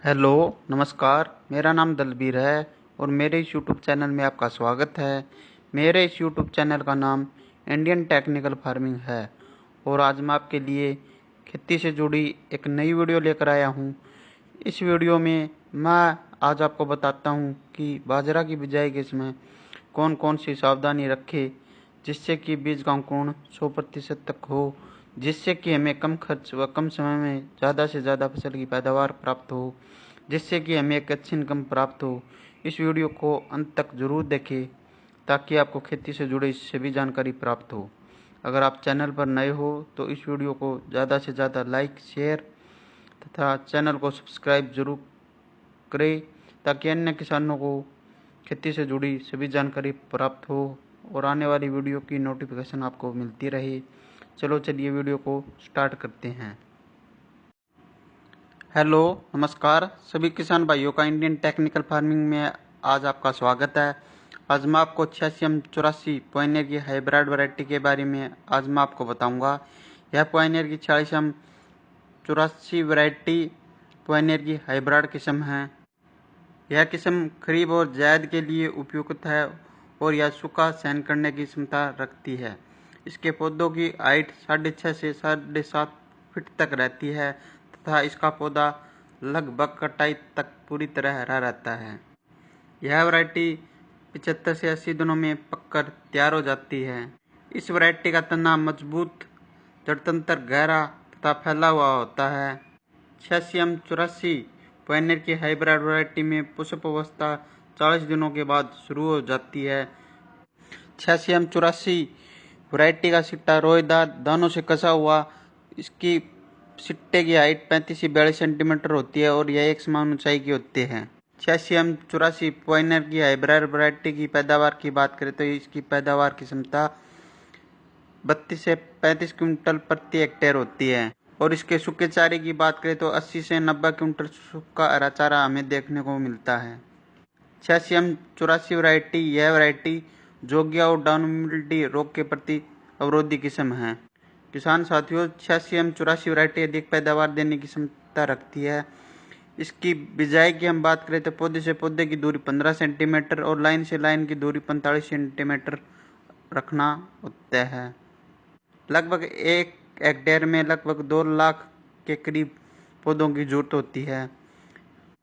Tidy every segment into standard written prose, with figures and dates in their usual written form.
Hello, नमस्कार। मेरा नाम दलबीर है और मेरे इस यूट्यूब चैनल में आपका स्वागत है। मेरे इस यूट्यूब चैनल का नाम इंडियन टेक्निकल फार्मिंग है और आज मैं आपके लिए खेती से जुड़ी एक नई वीडियो लेकर आया हूं। इस वीडियो में मैं आज आपको बताता हूं कि बाजरा की बिजाई के समय कौन कौन सी सावधानी रखें जिससे कि बीज का अंकुरण 100% तक हो, जिससे कि हमें कम खर्च व कम समय में ज़्यादा से ज़्यादा फसल की पैदावार प्राप्त हो, जिससे कि हमें एक अच्छी इनकम प्राप्त हो। इस वीडियो को अंत तक ज़रूर देखें ताकि आपको खेती से जुड़ी सभी जानकारी प्राप्त हो। अगर आप चैनल पर नए हो तो इस वीडियो को ज़्यादा से ज़्यादा लाइक, शेयर तथा चैनल को सब्सक्राइब जरूर करें ताकि अन्य किसानों को खेती से जुड़ी सभी जानकारी प्राप्त हो और आने वाली वीडियो की नोटिफिकेशन आपको मिलती रहे। चलिए वीडियो को स्टार्ट करते हैं। हेलो, नमस्कार। सभी किसान भाइयों का इंडियन टेक्निकल फार्मिंग में आज आपका स्वागत है। आज मैं आपको 86M84 पॉइनियर की हाइब्रिड वैरायटी के बारे में आज मैं आपको बताऊंगा। यह पॉइनियर की 86M84 वैरायटी पॉइनियर की हाइब्रिड किस्म है। यह किस्म खरीफ और जायद के लिए उपयुक्त है और यह सूखा सहन करने की क्षमता रखती है। इसके पौधों की हाइट 6.5 से 7.5 फीट तक रहती है तथा इसका पौधा लगभग कटाई तक पूरी तरह हरा रहता है। यह वैरायटी 75 से 80 दिनों में पककर तैयार हो जाती है। इस वैरायटी का तना मजबूत, जड़तंत्र गहरा तथा फैला हुआ होता है। 86M84 पॉइनियर की हाइब्रिड वैरायटी में पुष्प अवस्था 40 दिनों के बाद शुरू हो जाती है। 86M84 वैरायटी का सिट्टा रोएदार दानों से कसा हुआ, इसकी सिट्टे की हाइट 35 से 42 सेंटीमीटर होती है और यह एक समान ऊंचाई की होते हैं। 86M84 पॉइनियर की हाइब्रिड वैरायटी की पैदावार की बात करें तो इसकी पैदावार की क्षमता 32 से 35 क्विंटल प्रति हेक्टेयर होती है और इसके सूखे चारे की बात करें तो 80 से 90 क्विंटल सूखा हरा चारा हमें देखने को मिलता है। 86M84 वैरायटी यह वैरायटी जोगिया और डाउन मिल्डी रोग के प्रति अवरोधी किस्म है। किसान साथियों, 86M84 वैरायटी अधिक पैदावार देने की क्षमता रखती है। इसकी बिजाई की हम बात करें तो पौधे से पौधे की दूरी 15 सेंटीमीटर और लाइन से लाइन की दूरी 45 सेंटीमीटर रखना होता है। लगभग 1 हेक्टेयर में लगभग 2 लाख के करीब पौधों की जरूरत होती है।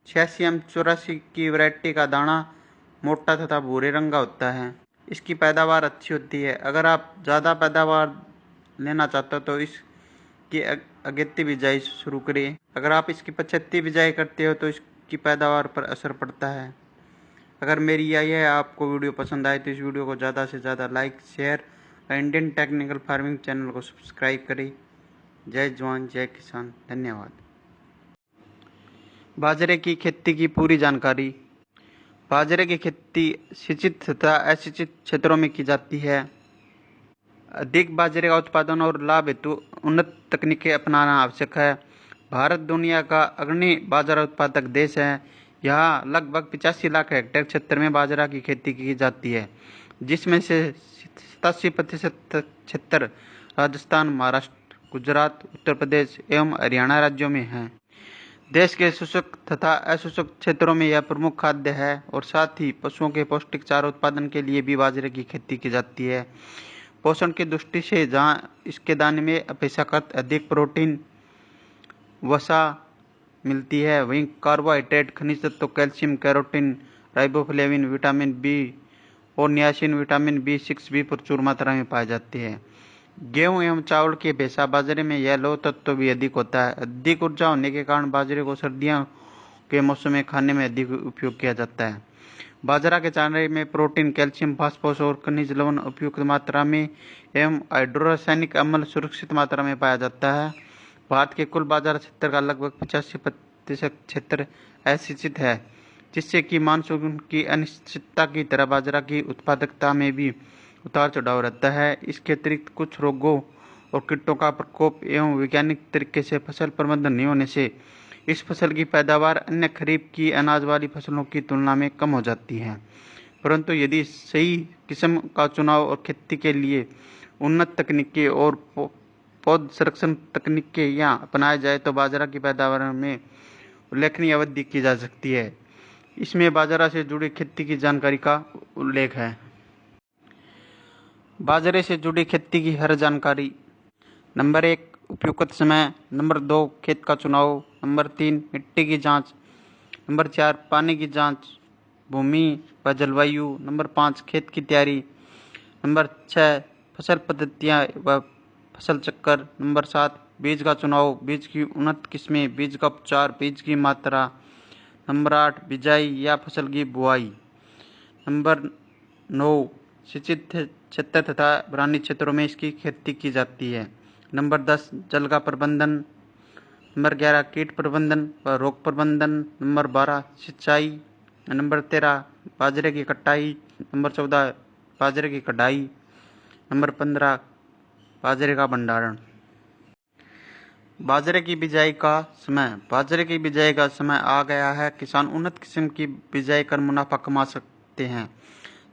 86M84 की वैरायटी का दाना मोटा तथा भूरे रंग का होता है। इसकी पैदावार अच्छी होती है। अगर आप ज़्यादा पैदावार लेना चाहते हो तो इसकी अगेती बिजाई शुरू करें। अगर आप इसकी 75 बिजाई करते हो तो इसकी पैदावार पर असर पड़ता है। अगर मेरी यह आपको वीडियो पसंद आए तो इस वीडियो को ज़्यादा से ज़्यादा लाइक, शेयर और इंडियन टेक्निकल फार्मिंग चैनल को सब्सक्राइब करें। जय जवान, जय किसान। धन्यवाद। बाजरे की खेती की पूरी जानकारी। बाजरे की खेती सिंचित तथा असिंचित क्षेत्रों में की जाती है। अधिक बाजरे का उत्पादन और लाभ हेतु उन्नत तकनीकें अपनाना आवश्यक है। भारत दुनिया का अग्रणी बाजरा उत्पादक देश है। यहाँ लगभग 85 लाख हेक्टेयर क्षेत्र में बाजरा की खेती की जाती है, जिसमें से 87% क्षेत्र राजस्थान, महाराष्ट्र, गुजरात, उत्तर प्रदेश एवं हरियाणा राज्यों में है। देश के शुष्क तथा अशुष्क क्षेत्रों में यह प्रमुख खाद्य है और साथ ही पशुओं के पौष्टिक चारा उत्पादन के लिए भी बाजरे की खेती की जाती है। पोषण की दृष्टि से जहाँ इसके दाने में अपेक्षाकृत अधिक प्रोटीन, वसा मिलती है, वहीं कार्बोहाइड्रेट, खनिज तत्व, calcium, carotene, riboflavin, vitamin B और नियासिन, विटामिन B6 भी प्रचुर मात्रा में पाए जाते हैं। गेहूं एवं चावल की अपेक्षा बाजरे में यह लौह तत्व भी अधिक होता है। अधिक ऊर्जा होने के कारण बाजरे को सर्दियों के मौसम में खाने में अधिक उपयोग किया जाता है। बाजरा के चारे में प्रोटीन, कैल्शियम, फास्फोरस और खनिज लवण उपयुक्त मात्रा में एवं हाइड्रोरासायनिक अम्ल सुरक्षित मात्रा में पाया जाता है। भारत के कुल बाजरा क्षेत्र का लगभग 85% क्षेत्र असिंचित है, जिससे कि मानसून की अनिश्चितता की तरह बाजरा की उत्पादकता में भी उतार चढ़ाव रहता है। इसके अतिरिक्त कुछ रोगों और कीटों का प्रकोप एवं वैज्ञानिक तरीके से फसल प्रबंधन नहीं होने से इस फसल की पैदावार अन्य खरीफ की अनाज वाली फसलों की तुलना में कम हो जाती है। परंतु यदि सही किस्म का चुनाव और खेती के लिए उन्नत तकनीकें और पौध संरक्षण तकनीकें यहाँ अपनाया जाए तो बाजरा की पैदावार में उल्लेखनीय अवधि की जा सकती है। इसमें बाजरा से जुड़ी खेती की जानकारी का उल्लेख है। बाजरे से जुड़ी खेती की हर जानकारी। नंबर 1, उपयुक्त समय। नंबर 2, खेत का चुनाव। नंबर 3, मिट्टी की जांच। नंबर 4, पानी की जांच, भूमि व जलवायु। नंबर 5, खेत की तैयारी। नंबर 6, फसल पद्धतियाँ व फसल चक्कर। नंबर 7, बीज का चुनाव, बीज की उन्नत किस्में, बीज का उपचार, बीज की मात्रा। नंबर 8, बिजाई या फसल की बुआई। नंबर 9, सिंचित क्षेत्र तथा ग्रामीण क्षेत्रों में इसकी खेती की जाती है। नंबर 10, जल का प्रबंधन। नंबर 11, कीट प्रबंधन व रोग प्रबंधन। नंबर 12, सिंचाई। नंबर 13, बाजरे की कटाई। नंबर 14, बाजरे की कटाई। नंबर 15, बाजरे का भंडारण। बाजरे की बिजाई का समय। बाजरे की बिजाई का समय आ गया है। किसान उन्नत किस्म की बिजाई कर मुनाफा कमा सकते हैं।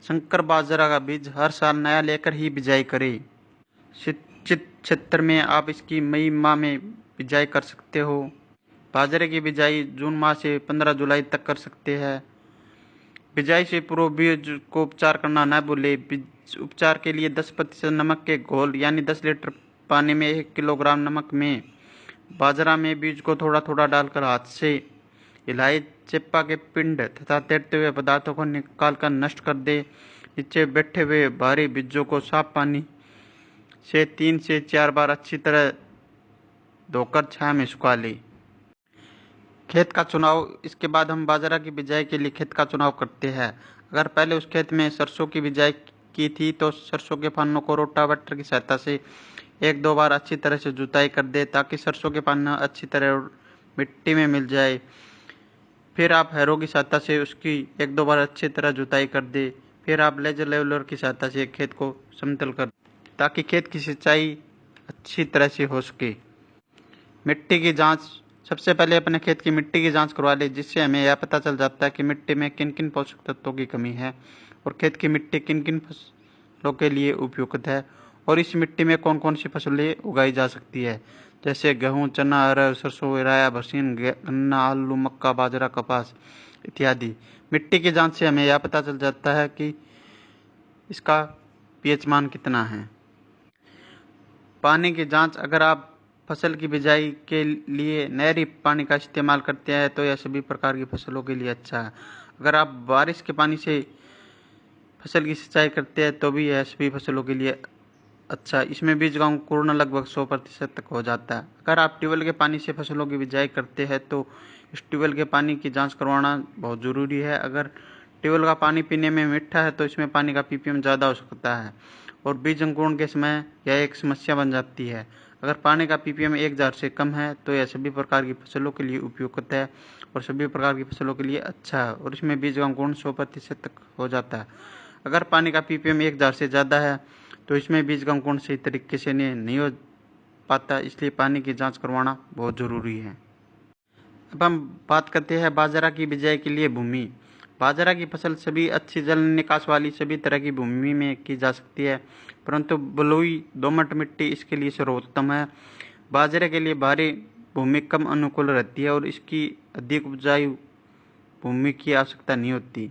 संकर बाजरा का बीज हर साल नया लेकर ही बिजाई करें। सिंचित क्षेत्र में आप इसकी मई माह में बिजाई कर सकते हो। बाजरे की बिजाई जून माह से 15 जुलाई तक कर सकते हैं। बिजाई से पूर्व बीज को उपचार करना न भूलें। बीज उपचार के लिए 10% नमक के घोल यानी 10 लीटर पानी में 1 किलोग्राम नमक में बाजरा में बीज को थोड़ा थोड़ा डालकर हाथ से हिलाए। चेपा के पिंड तथा तैरते हुए पदार्थों को निकालकर नष्ट कर दे। नीचे बैठे हुए भारी बीजों को साफ पानी से 3 से 4 बार अच्छी तरह धोकर छाया में सुखा ले। खेत का चुनाव। इसके बाद हम बाजरा की बिजाई के लिए खेत का चुनाव करते हैं। अगर पहले उस खेत में सरसों की बिजाई की थी तो सरसों के पानों को रोटावेटर की सहायता से 1-2 बार अच्छी तरह से जुताई कर दे ताकि सरसों के पाना अच्छी तरह मिट्टी में मिल जाए। फिर आप हैरो की सहायता से उसकी 1-2 बार अच्छी तरह जुताई कर दे। फिर आप लेजर लेवलर की सहायता से खेत को समतल कर ताकि खेत की सिंचाई अच्छी तरह से हो सके। मिट्टी की जांच। सबसे पहले अपने खेत की मिट्टी की जांच करवा ले, जिससे हमें यह पता चल जाता है कि मिट्टी में किन किन पोषक तत्वों की कमी है और खेत की मिट्टी किन किन फसलों के लिए उपयुक्त है और इस मिट्टी में कौन कौन सी फसलें उगाई जा सकती है, जैसे गेहूँ, चना, अरहर, सरसों, राया, बरसीन, गन्ना, आलू, मक्का, बाजरा, कपास इत्यादि। मिट्टी की जांच से हमें यह पता चल जाता है कि इसका पीएच मान कितना है। पानी की जांच। अगर आप फसल की बिजाई के लिए नहरी पानी का इस्तेमाल करते हैं तो यह सभी प्रकार की फसलों के लिए अच्छा है। अगर आप बारिश के पानी से फसल की सिंचाई करते हैं तो भी यह सभी फसलों के लिए अच्छा। इसमें बीज का अंकुरण लगभग 100% तक हो जाता है। अगर आप ट्यूबवेल के पानी से फसलों की बिजाई करते हैं तो इस ट्यूबवेल के पानी की जांच करवाना बहुत ज़रूरी है। अगर ट्यूबवेल का पानी पीने में मीठा है तो इसमें पानी का पीपीएम ज़्यादा हो सकता है और बीज अंकुरण के समय यह एक समस्या बन जाती है। अगर पानी का पीपीएम 1000 से कम है तो यह सभी प्रकार की फसलों के लिए उपयुक्त है और सभी प्रकार की फसलों के लिए अच्छा है और इसमें बीज का अंकुरण 100% तक हो जाता है। अगर पानी का पीपीएम 1000 से ज़्यादा है तो इसमें बीज का अंकुरण सही तरीके से नहीं हो पाता, इसलिए पानी की जांच करवाना बहुत ज़रूरी है। अब हम बात करते हैं बाजरा की बिजाई के लिए भूमि। बाजरा की फसल सभी अच्छी जल निकास वाली सभी तरह की भूमि में की जा सकती है, परंतु बलुई दोमट मिट्टी इसके लिए सर्वोत्तम है। बाजरे के लिए भारी भूमि कम अनुकूल रहती है और इसकी अधिक उपजाऊ भूमि की आवश्यकता नहीं होती।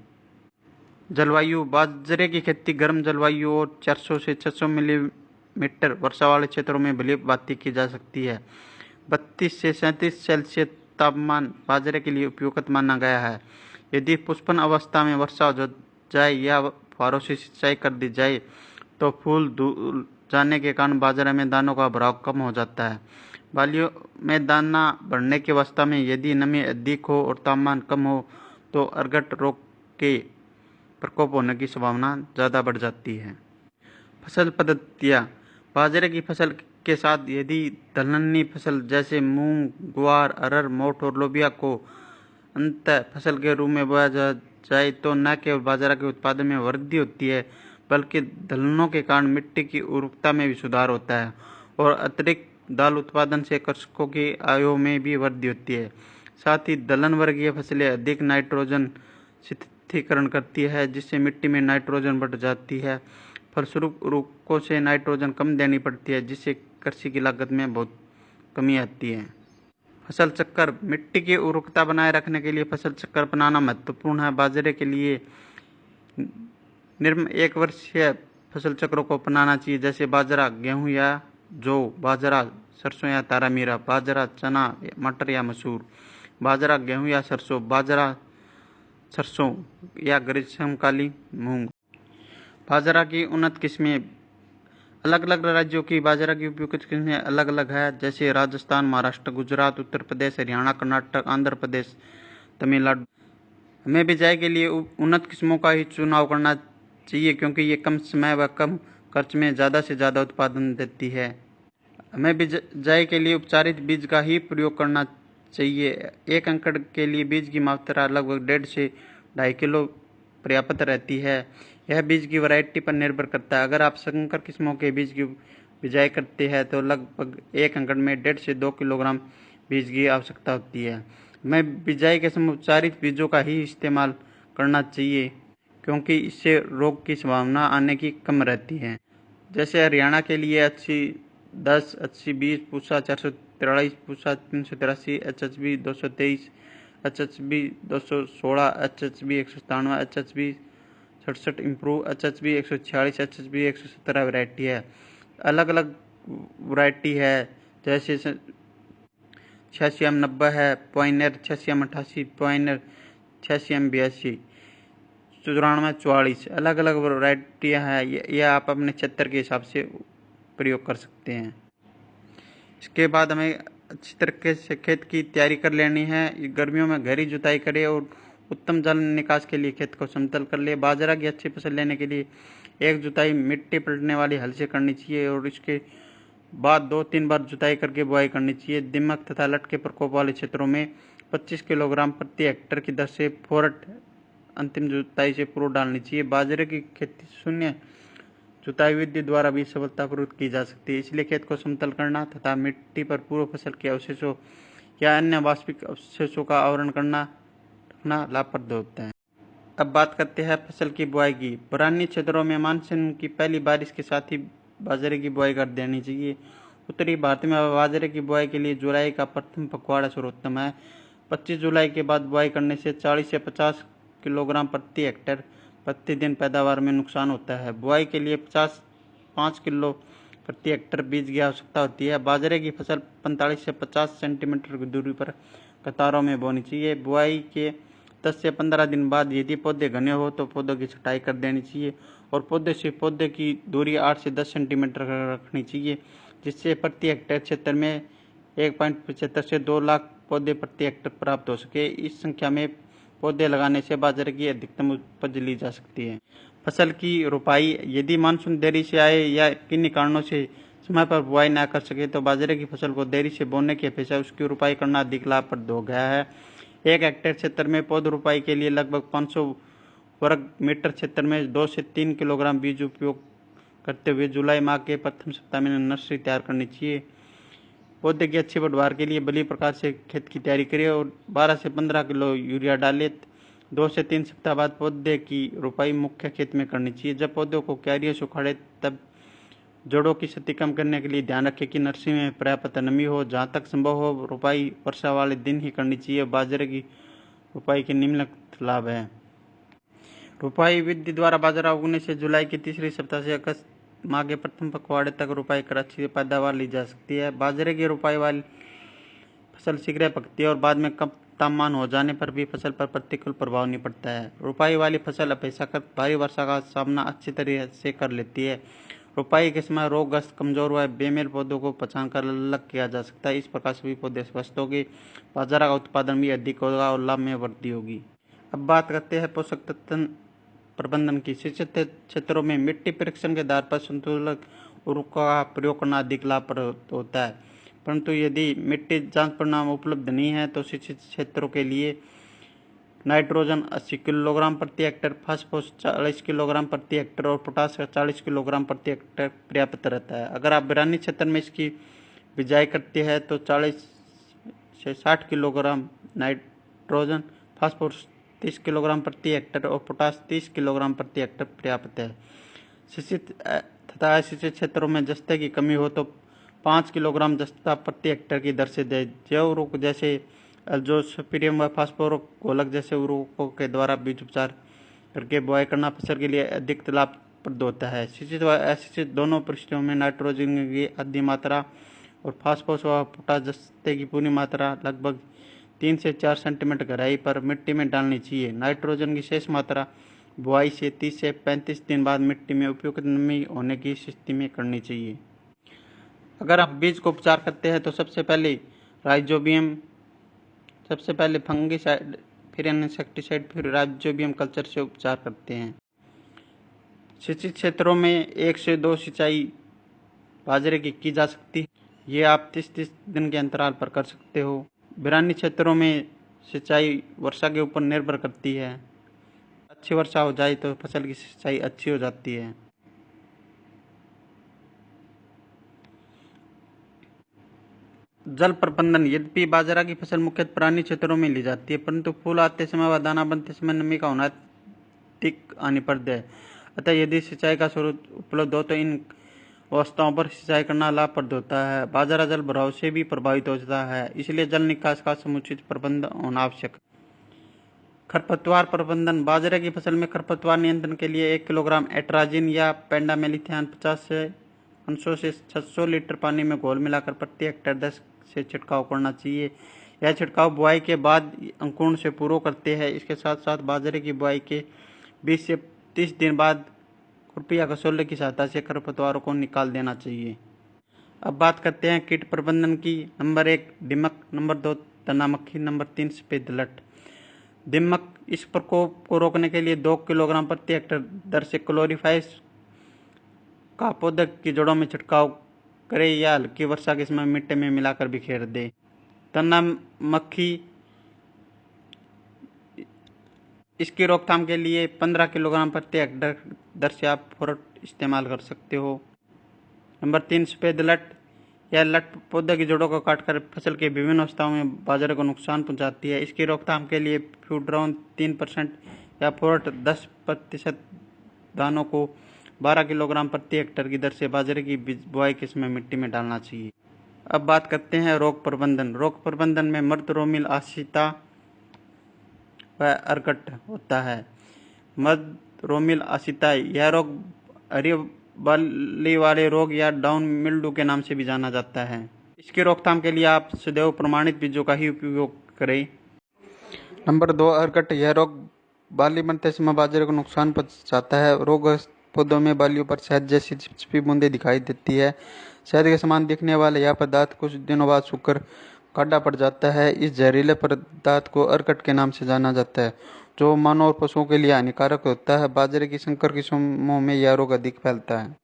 जलवायु। बाजरे की खेती गर्म जलवायु और 400 से 600 मिलीमीटर वर्षा वाले क्षेत्रों में भली भांति की जा सकती है। 32 से 37 सेल्सियस तापमान बाजरे के लिए उपयुक्त माना गया है। यदि पुष्पन अवस्था में वर्षा हो जाए या फुहारों से सिंचाई कर दी जाए तो फूल धुल जाने के कारण बाजरे में दानों का भराव कम हो जाता है। बालियों में दाना बढ़ने की अवस्था में यदि नमी अधिक हो और तापमान कम हो तो अर्गट रोग के प्रकोप होने की संभावना ज़्यादा बढ़ जाती है। फसल पद्धतियाँ। बाजरे की फसल के साथ यदि दलहनी फसल जैसे मूंग, ग्वार, अरहर, मोठ और लोबिया को अंत फसल के रूप में बोया जाए तो न केवल बाजरा के उत्पादन में वृद्धि होती है बल्कि दलहनों के कारण मिट्टी की उर्वरता में भी सुधार होता है और अतिरिक्त दाल उत्पादन से कृषकों की आयों में भी वृद्धि होती है। साथ ही दलहन वर्गीय फसलें अधिक नाइट्रोजन शिथिलीकरण करती है जिससे मिट्टी में नाइट्रोजन बढ़ जाती है। फलस्वरूप उर्वरकों से नाइट्रोजन कम देनी पड़ती है जिससे कृषि की लागत में बहुत कमी आती है। फसल चक्कर मिट्टी की उर्वरकता बनाए रखने के लिए फसल चक्कर अपनाना महत्वपूर्ण है। बाजरे के लिए निम्न 1 वर्षीय फसल चक्रों को अपनाना चाहिए, जैसे बाजरा, गेहूं या जौ, बाजरा, सरसों या तारामीरा, बाजरा, चना, मटर या मसूर, बाजरा, गेहूं या सरसों, बाजरा, सरसों या ग्रीष्मकालीन मूंग। बाजरा की उन्नत किस्में। अलग अलग राज्यों की बाजरा की उपयुक्त किस्में अलग अलग है, जैसे राजस्थान, महाराष्ट्र, गुजरात, उत्तर प्रदेश, हरियाणा, कर्नाटक, आंध्र प्रदेश, तमिलनाडु। हमें बिजाई के लिए उन्नत किस्मों का ही चुनाव करना चाहिए, क्योंकि ये कम समय व कम खर्च में ज़्यादा से ज़्यादा उत्पादन देती है। हमें बिजाई के लिए उपचारित बीज का ही प्रयोग करना चाहिए। 1 एकड़ के लिए बीज की मात्रा लगभग 1.5 से 2.5 किलो पर्याप्त रहती है। यह बीज की वैरायटी पर निर्भर करता है। अगर आप संकर किस्मों के बीज की बिजाई करते हैं तो लगभग 1 एकड़ में 1.5 से 2 किलोग्राम बीज की आवश्यकता होती है। हमें बिजाई के समय उपचारित बीजों का ही इस्तेमाल करना चाहिए, क्योंकि इससे रोग की संभावना आने की कम रहती है। जैसे हरियाणा के लिए 80-10, 80-20, Pusa 443, Pusa 383, HHB 223, HHB 216, HHB 197, HHB 67 improve, HHB 146, HHB 117 variety है। अलग अलग वैरायटी है, जैसे 86M90 है, पॉइनर 86M88, पॉइनर 86M82, 9444। अलग अलग वैरायटियाँ हैं, यह आप अपने क्षेत्र के हिसाब से प्रयोग कर सकते हैं। इसके बाद हमें अच्छी तरीके से खेत की तैयारी कर लेनी है। गर्मियों में गहरी जुताई करें और उत्तम जल निकास के लिए खेत को समतल कर ले। बाजरा की अच्छी फसल लेने के लिए एक जुताई मिट्टी पलटने वाली हल से करनी चाहिए और इसके बाद 2-3 बार जुताई करके बुआई करनी चाहिए। दीमक तथा लट के प्रकोप वाले क्षेत्रों में 25 किलोग्राम प्रति हेक्टेयर की दर से फोरट अंतिम जुताई से पूर्व डालनी चाहिए। बाजरे की खेती शून्य जुताई विधि द्वारा भी सफलतापूर्वक की जा सकती है, इसलिए खेत को समतल करना तथा मिट्टी पर पूर्व फसल के अवशेषों या अन्य वास्तविक अवशेषों का आवरण करना रखना लाभप्रद होता है। अब बात करते हैं फसल की बुआई की। बरानी क्षेत्रों में मानसून की पहली बारिश के साथ ही बाजरे की बुआई कर देनी चाहिए। उत्तरी भारत में बाजरे की बुआई के लिए जुलाई का प्रथम पखवाड़ा सर्वोत्तम है। 25 जुलाई के बाद बुआई करने से 40 से 50 किलोग्राम प्रति हेक्टेयर प्रतिदिन पैदावार में नुकसान होता है। बुआई के लिए 5 किलो प्रति हेक्टेयर बीज की आवश्यकता होती है। बाजरे की फसल 45 से 50 सेंटीमीटर की दूरी पर कतारों में बोनी चाहिए। बुआई के 10 से 15 दिन बाद यदि पौधे घने हो तो पौधों की छटाई कर देनी चाहिए और पौधे से पौधे की दूरी 8 से 10 सेंटीमीटर रखनी चाहिए, जिससे प्रति हेक्टेयर क्षेत्र में 1.75 से 2 लाख पौधे प्रति हेक्टेयर प्राप्त हो सके। इस संख्या में पौधे लगाने से बाजरे की अधिकतम उपज ली जा सकती है। फसल की रोपाई। यदि मानसून देरी से आए या किन्हीं कारणों से समय पर बुआई न कर सके तो बाजरे की फसल को देरी से बोने की अपेक्षा उसकी रोपाई करना अधिक लाभप्रद हो गया है। 1 हेक्टेयर क्षेत्र में पौध रोपाई के लिए लगभग 500 वर्ग मीटर क्षेत्र में 2 से 3 किलोग्राम बीज उपयोग करते हुए जुलाई माह के प्रथम सप्ताह में नर्सरी तैयार करनी चाहिए। पौधे की अच्छी पैदावार के लिए बली प्रकार से खेत की तैयारी करें और 12 से 15 किलो यूरिया डालें। 2 से 3 सप्ताह बाद पौधे की रोपाई मुख्य खेत में करनी चाहिए। जब पौधों को क्यारियों से उखाड़े तब जड़ों की क्षति कम करने के लिए ध्यान रखें कि नर्सरी में पर्याप्त नमी हो। जहाँ तक संभव हो रोपाई वर्षा वाले दिन ही करनी चाहिए। बाजरे की रोपाई के निम्नलिखित लाभ है। रोपाई विधि द्वारा बाजरा उगने से जुलाई के तीसरे सप्ताह से अगस्त माह के प्रथम पखवाड़े तक रोपाई कर अच्छी पैदावार ली जा सकती है। बाजरे की रोपाई वाली फसल शीघ्र पकती है और बाद में कम तापमान हो जाने पर भी फसल पर प्रतिकूल प्रभाव नहीं पड़ता है। रोपाई वाली फसल अपेक्षाकृत भारी वर्षा का सामना अच्छी तरह से कर लेती है। रोपाई के समय रोगग्रस्त, कमजोर व बेमेल पौधों को पहचान कर अलग किया जा सकता है। इस प्रकार सभी पौधे स्वस्थ होंगे, बाजरा का उत्पादन भी अधिक होगा और लाभ में वृद्धि होगी। अब बात करते हैं पोषक तत्व प्रबंधन की। सिंचित क्षेत्रों में मिट्टी परीक्षण के आधार पर संतुलित उर्वरक का प्रयोग करना अधिक लाभप्रद होता है, परंतु यदि मिट्टी जांच परिणाम उपलब्ध नहीं है तो सिंचित क्षेत्रों के लिए नाइट्रोजन 80 किलोग्राम प्रति हेक्टेयर, फास्फोरस 40 किलोग्राम प्रति हेक्टेयर और पोटास 40 किलोग्राम प्रति हेक्टेयर पर्याप्त रहता है। अगर आप बिरानी क्षेत्र में इसकी बिजाई करते हैं तो 40 से 60 किलोग्राम नाइट्रोजन, फास्फोरस 30 किलोग्राम प्रति हेक्टेयर और पोटास 30 किलोग्राम प्रति हेक्टेयर पर्याप्त है। सिंचित तथा असिंचित क्षेत्रों में जस्ते की कमी हो तो 5 किलोग्राम जस्ता प्रति हेक्टेयर की दर से दें। जैव उर्वरक जैसे एल्जोस्पिरियम व फास्फोरस घोलक जैसे उर्वरकों के द्वारा बीज उपचार करके बुआई करना फसल के लिए अधिक लाभप्रद होता है। सिंचित व असिंचित दोनों परिस्थितियों में नाइट्रोजन की आधी मात्रा और फास्फोरस व पोटाश जस्ते की पूरी मात्रा लगभग 3 से 4 सेंटीमीटर गहराई पर मिट्टी में डालनी चाहिए। नाइट्रोजन की शेष मात्रा बुआई से 30 से 35 दिन बाद मिट्टी में उपयुक्त नमी होने की स्थिति में करनी चाहिए। अगर आप बीज को उपचार करते हैं तो सबसे पहले राइजोबियम, सबसे पहले फंगिसाइड, फिर इंसेक्टिसाइड, फिर राइजोबियम कल्चर से उपचार करते हैं। सिंचित क्षेत्रों में 1 से 2 सिंचाई बाजरे की जा सकती है। ये आप 30-30 दिन के अंतराल पर कर सकते हो। बिरानी क्षेत्रों में सिंचाई वर्षा के ऊपर निर्भर करती है। अच्छी वर्षा हो जाए तो फसल की सिंचाई अच्छी हो जाती है। जल प्रबंधन। यद्यपि बाजरा की फसल मुख्यतः बिरानी क्षेत्रों में ली जाती है, परंतु फूल आते समय व दाना बनते समय नमी का होना अधिक हानिप्रद है। अतः यदि सिंचाई का स्रोत उपलब्ध हो तो इन अवस्थाओं पर सिंचाई करना लाभप्रद होता है। बाजरा जल भराव से भी प्रभावित हो जाता है, इसलिए जल निकास का समुचित प्रबंध होना आवश्यक है। खरपतवार प्रबंधन। बाजरे की फसल में खरपतवार नियंत्रण के लिए 1 किलोग्राम एट्राजिन या पेंडामेलिथियान 50 अंशों से 600 लीटर पानी में घोल मिलाकर प्रति हेक्टेयर 10 से छिड़काव करना चाहिए। यह छिड़काव बुआई के बाद अंकुरण से पूर्व करते हैं। इसके साथ साथ बाजरे की बुआई के 20 से 30 दिन बाद खुरपी या कसौले की सहायता से खरपतवारों को निकाल देना चाहिए। अब बात करते हैं कीट प्रबंधन की। नंबर 1 दीमक, नंबर 2 तना मक्खी, नंबर 3 सफेद लट। दीमक। इस प्रकोप को रोकने के लिए 2 किलोग्राम प्रति हेक्टेयर दर से क्लोरीफाइस का पौधे की जड़ों में छिड़काव करें या हल्की वर्षा के समय मिट्टी में मिलाकर बिखेर दे। तना मक्खी। इसकी रोकथाम के लिए 15 किलोग्राम प्रति हेक्टेयर दर से आप फोरट इस्तेमाल कर सकते हो। नंबर 3 सफेद लट। यह लट पौधे की जड़ों को काटकर फसल के विभिन्न अवस्थाओं में बाजरे को नुकसान पहुंचाती है। इसकी रोकथाम के लिए फ्यूड्राउन 3% या फोरट 10% दानों को 12 किलोग्राम प्रति हेक्टेयर की दर से बाजरे की बुआई के समय मिट्टी में डालना चाहिए। अब बात करते हैं रोग प्रबंधन। रोग प्रबंधन में मर्द रोमिल आशिता व अर्कट होता है। मर्द रोमिल आशिता यह रोग हरी बाली वाले रोग या डाउन मिल्ड्यू के नाम से भी जाना जाता है। इसकी रोकथाम के लिए आप सदैव प्रमाणित बीजों का ही उपयोग करें। नंबर 2 अर्कट। यह रोग बाली बनते समय बाजरे को नुकसान पहुंचाता है। रोगग्रस्त पौधों में बालियों पर शहद जैसी चिपचिपी बूंदें दिखाई देती है। शहद के समान दिखने वाला यह पदार्थ कुछ दिनों बाद सूखकर काढ़ा पड़ जाता है। इस जहरीले पदार्थ को अर्कट के नाम से जाना जाता है, जो मानव और पशुओं के लिए हानिकारक होता है। बाजरे की संकर किस्मों में यह रोग अधिक फैलता है।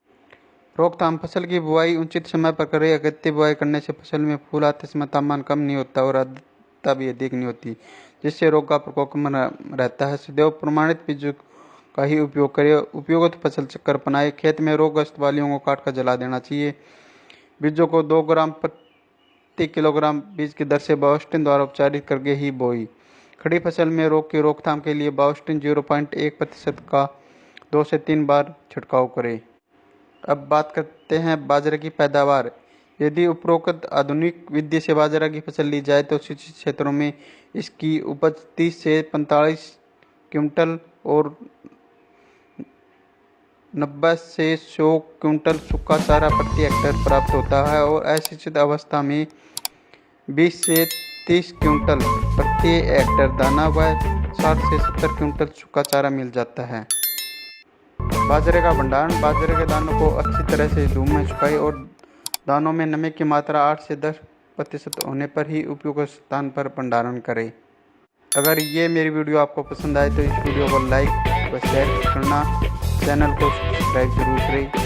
रोकथाम। फसल की बुआई उचित समय पर करें। अगत्य बुआई करने से फसल में फूल आते समय तापमान कम नहीं होता और आर्द्रता भी अधिक नहीं होती, जिससे रोग का प्रकोप कम रहता है। सदैव प्रमाणित बीजों का ही उपयोग करें। उपयुक्त फसल चक्कर अपनाएं। खेत में रोगग्रस्त बालियों को काटकर जला देना चाहिए। बीजों को 2 ग्राम प्रति किलोग्राम बीज की दर से बायोस्टिन द्वारा उपचारित करके ही बोई। खड़ी फसल में रोग की रोकथाम के लिए बायोस्टिन 0.1% का 2 से 3 बार छिड़काव करें। अब बात करते हैं बाजरे की पैदावार। यदि उपरोक्त आधुनिक विधि से बाजरा की फसल ली जाए तो सिंचित क्षेत्रों में इसकी उपज 30 से 45 क्विंटल और 90 से 100 क्विंटल सूखा चारा प्रति हेक्टेयर प्राप्त होता है और असिंचित अवस्था में 20 से 30 क्विंटल प्रति हेक्टेयर दाना व 60 से 70 क्विंटल सूखा चारा मिल जाता है। बाजरे का भंडारण। बाजरे के दानों को अच्छी तरह से धूप में सुखाएं और दानों में नमी की मात्रा 8 से 10% होने पर ही उपयुक्त स्थान पर भंडारण करें। अगर ये मेरी वीडियो आपको पसंद आए तो इस वीडियो को लाइक व शेयर करना, चैनल को सब्सक्राइब जरूर करें।